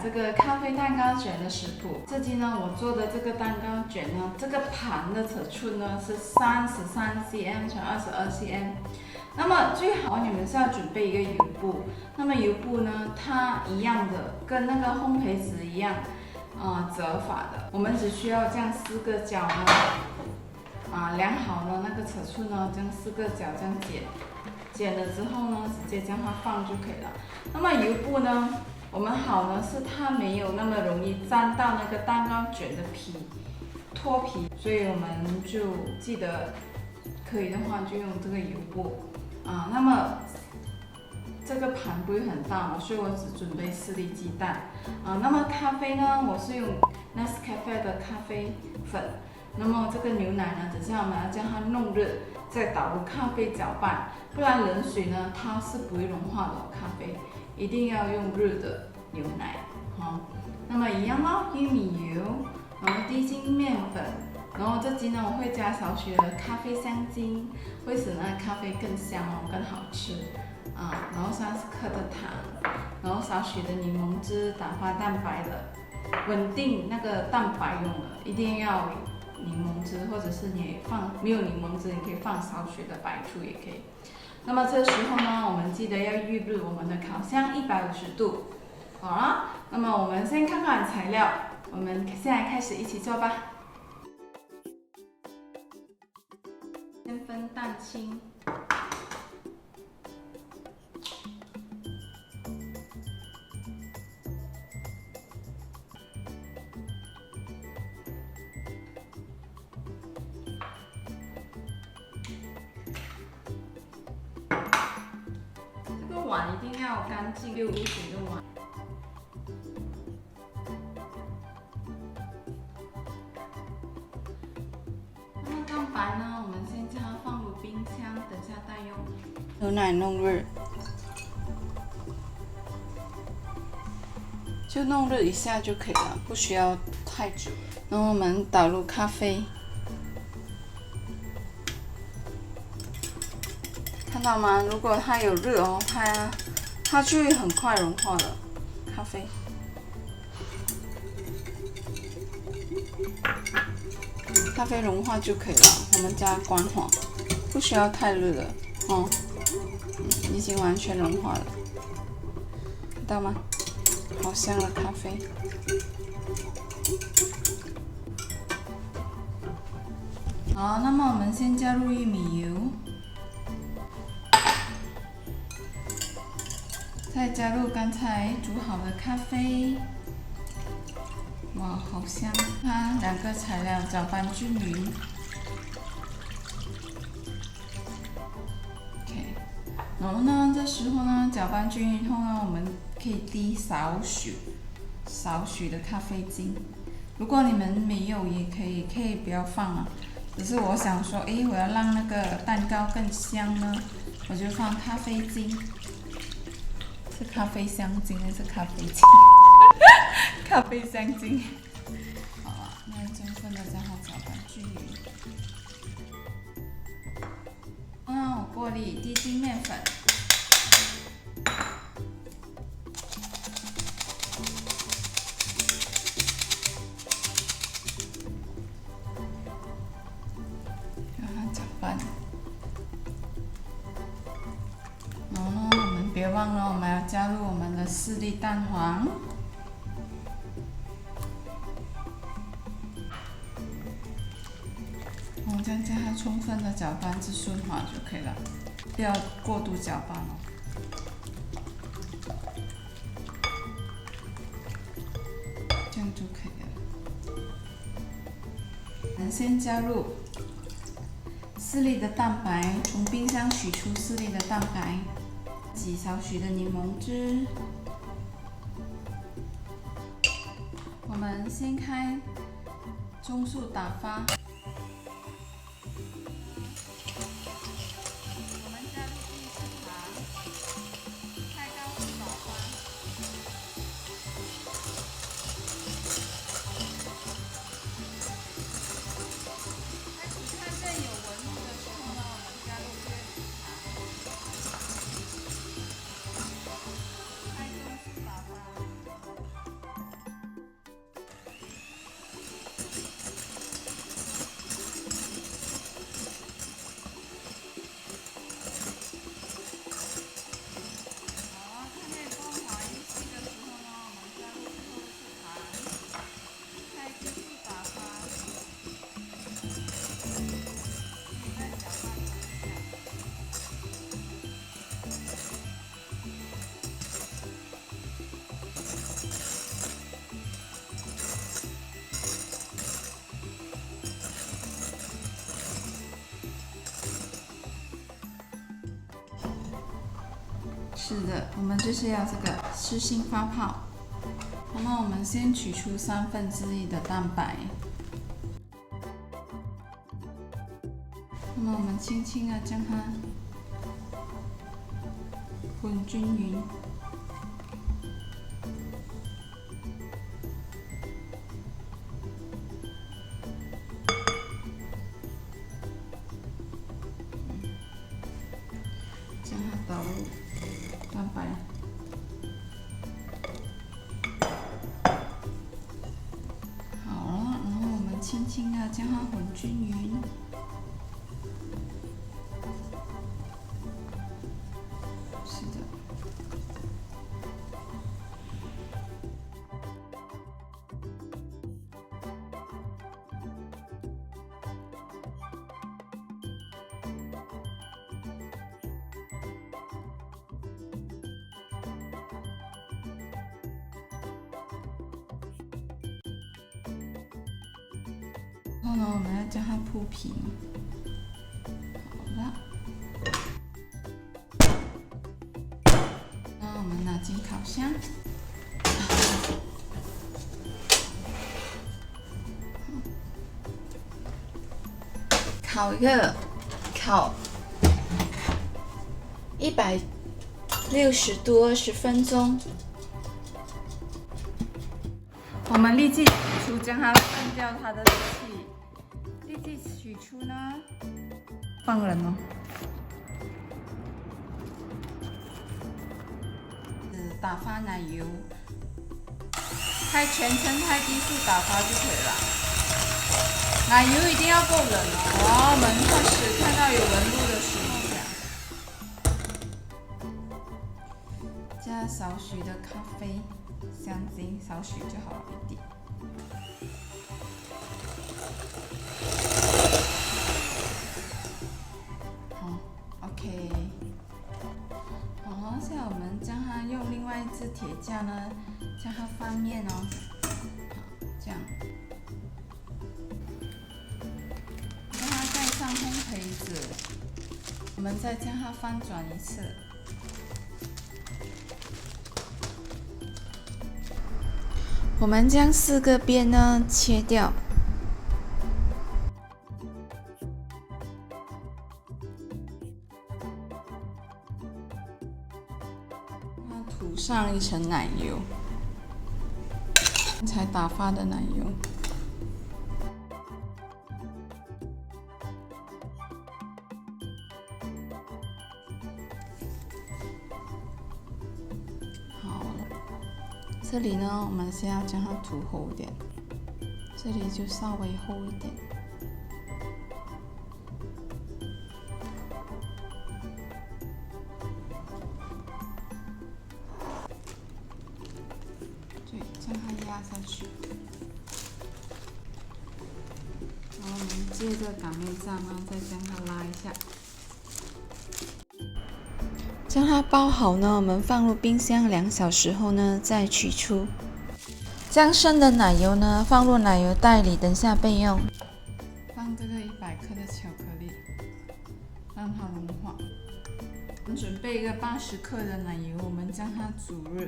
这个咖啡蛋糕卷的食谱。这集呢，我做的这个蛋糕卷呢，这个盘的尺寸呢是33cm 乘22cm。那么最好你们是要准备一个油布。那么油布呢，它一样的，跟那个烘焙纸一样，折法的。我们只需要这样4个角呢，量好了那个尺寸呢，这样4个角这样剪了之后呢，直接将它放就可以了。那么油布呢，我们好呢是它没有那么容易沾到那个蛋糕卷的皮脱皮，所以我们就记得可以的话就用这个油布那么这个盘不会很大嘛，所以我只准备4粒鸡蛋那么咖啡呢，我是用 Nescafe 的咖啡粉。那么这个牛奶呢，等下我们要将它弄热，再倒入咖啡搅拌，不然冷水呢它是不会融化的咖啡，一定要用热的牛奶那么一样咯，玉米油，然后低筋面粉，然后这集呢我会加少许的咖啡香精，会使那咖啡更香更好吃然后30克的糖，然后少许的柠檬汁，打发蛋白的，稳定那个蛋白用的，一定要柠檬汁，或者是你没有柠檬汁，你可以放少许的白醋也可以。那么这时候呢，我们记得要预热我们的烤箱150度。好了，那么我们先看看材料，我们现在开始一起做吧。先分蛋清。碗一定要干净又污水的碗。那么蛋白呢，我们先将它放入冰箱，等下待用。牛奶弄热，就弄热一下就可以了，不需要太久。然后我们倒入咖啡。看到吗？如果它有热它就会很快融化了咖啡。咖啡融化就可以了，我们加关火，不需要太热了已经完全融化了，看到吗？好香的咖啡。好，那么我们先加入玉米油。再加入刚才煮好的咖啡，哇，好香！它2个材料搅拌均匀。OK， 然后呢，这时候呢，搅拌均匀后呢，我们可以滴少许的咖啡精。如果你们没有也可以不要放只是我想说，我要让那个蛋糕更香呢，我就放咖啡精。是咖啡香精还是咖啡精？咖啡香精。好了，那充分的将它搅拌均匀。我锅里低筋面粉。让它搅拌。然后呢，我们别忘了，我们要加入我们的4粒蛋黄。我们将它充分的搅拌至顺滑就可以了，不要过度搅拌这样就可以了。我们先加入4粒的蛋白，从冰箱取出4粒的蛋白。挤少许的柠檬汁，我们先开中速打发。我们加入第1次糖，开高速打发。开始看见有纹路的时候呢，我们加入第2次糖。开中速打发。是的，我们就是要这个湿性发泡。那么我们先取出1/3的蛋白，那么我们轻轻的将它混均匀。将它倒入蛋白。好了，然后我们轻轻的将它混均匀。是的。然后呢，我们要将它铺平。好了，那我们拿进烤箱。烤160度20分钟。我们立即取出，将它换掉它的气。立即取出呢，放冷哦。打发奶油，开全程开低速打发就可以了。奶油一定要够冷哦，我们开始看到有纹路的时候加少许的咖啡香精，少许就好了，一点。好 ，OK。好，现在我们将它用另外一只铁架呢，将它翻面哦。好，这样。将它盖上烘焙纸，我们再将它翻转一次。我们将4个边呢切掉，涂上一层奶油，才打发的奶油。这里呢，我们先要将它涂厚一点，这里就稍微厚一点。对，将它压下去。然后我们接着擀面杖呢，再将它拉一下。将它包好呢，我们放入冰箱2小时后呢，再取出。将剩的奶油呢，放入奶油袋里，等下备用。放这个100克的巧克力，让它融化。我们准备一个80克的奶油，我们将它煮热。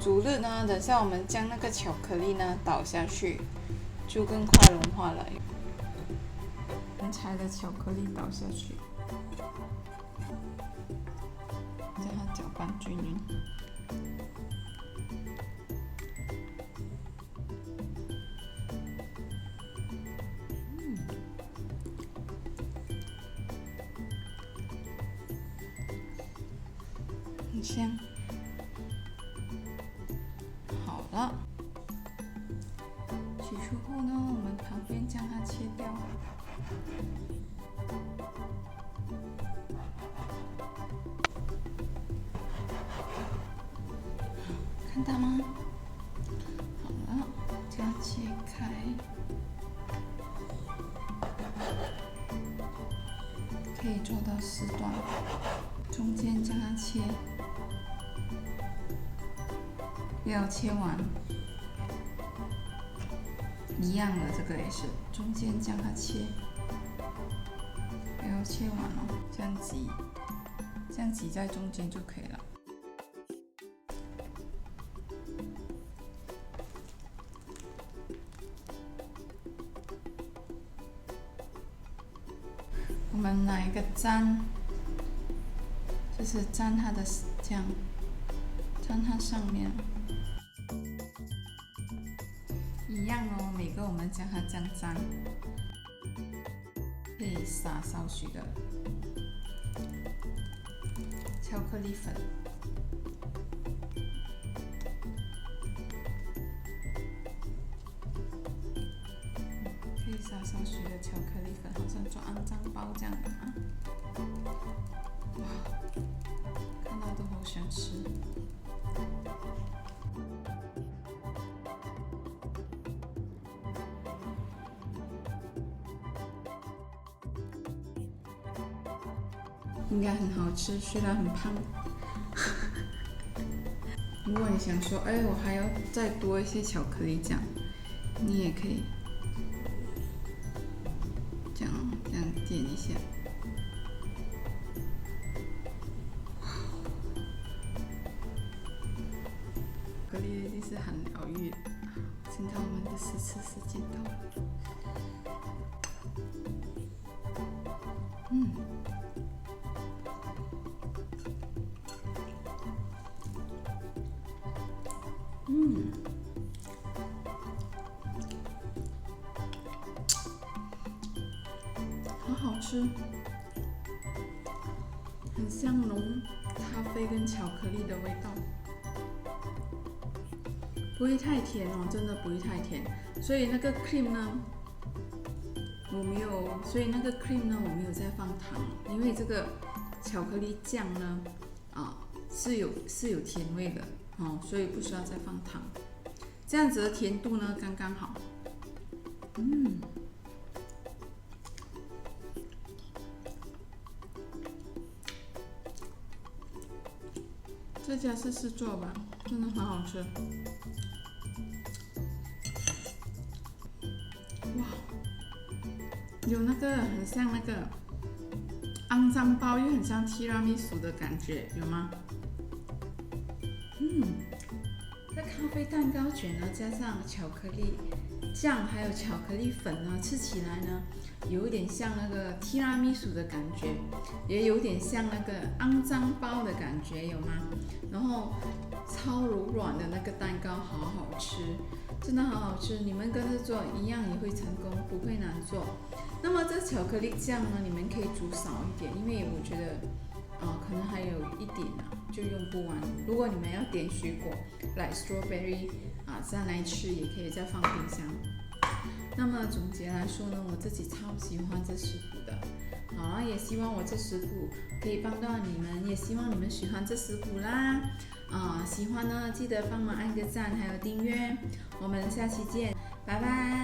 煮热呢，等下我们将那个巧克力呢倒下去，就更快融化了。刚才的巧克力倒下去，将它搅拌均匀。很香。好了，取出后呢，我们旁边将它切掉。看到吗？好了，将它切开，可以做到4段，中间将它切，不要切完，一样的，这个也是中间将它切。要切完哦，这样挤在中间就可以了。我们拿一个蘸，就是蘸它的酱，蘸它上面。一样哦，每个我们将它这样蘸，可以撒少许的巧克力粉，可以撒少许的巧克力粉，好像做肮脏包这样的啊！哇，看到都好想吃。应该很好吃，虽然很胖。如果你想说，哎，我还要再多一些巧克力酱，你也可以这样点一下。巧克力一定是很疗愈的。现在我们的试吃时间到了。好好吃，很像浓咖啡跟巧克力的味道，不会太甜哦，真的不会太甜。所以那个 cream 呢，我没有再放糖，因为这个巧克力酱呢，是有甜味的哦，所以不需要再放糖。这样子的甜度呢，刚刚好。在家试试做吧，真的很好吃。哇，有那个很像那个肮脏包，又很像提拉米苏的感觉，有吗？这咖啡蛋糕卷呢，加上巧克力酱还有巧克力粉呢，吃起来呢，有一点像那个提拉米苏的感觉，也有点像那个肮脏包的感觉，有吗？然后超柔软的那个蛋糕，好好吃，真的好好吃。你们跟着做一样也会成功，不会难做。那么这巧克力酱呢，你们可以煮少一点，因为我觉得可能还有一点就用不完。如果你们要点水果，like strawberry 再来吃，也可以再放冰箱。那么总结来说呢，我自己超喜欢这食谱的。好，也希望我这食谱可以帮到你们，也希望你们喜欢这食谱啦。喜欢呢记得帮忙按个赞，还有订阅。我们下期见，拜拜。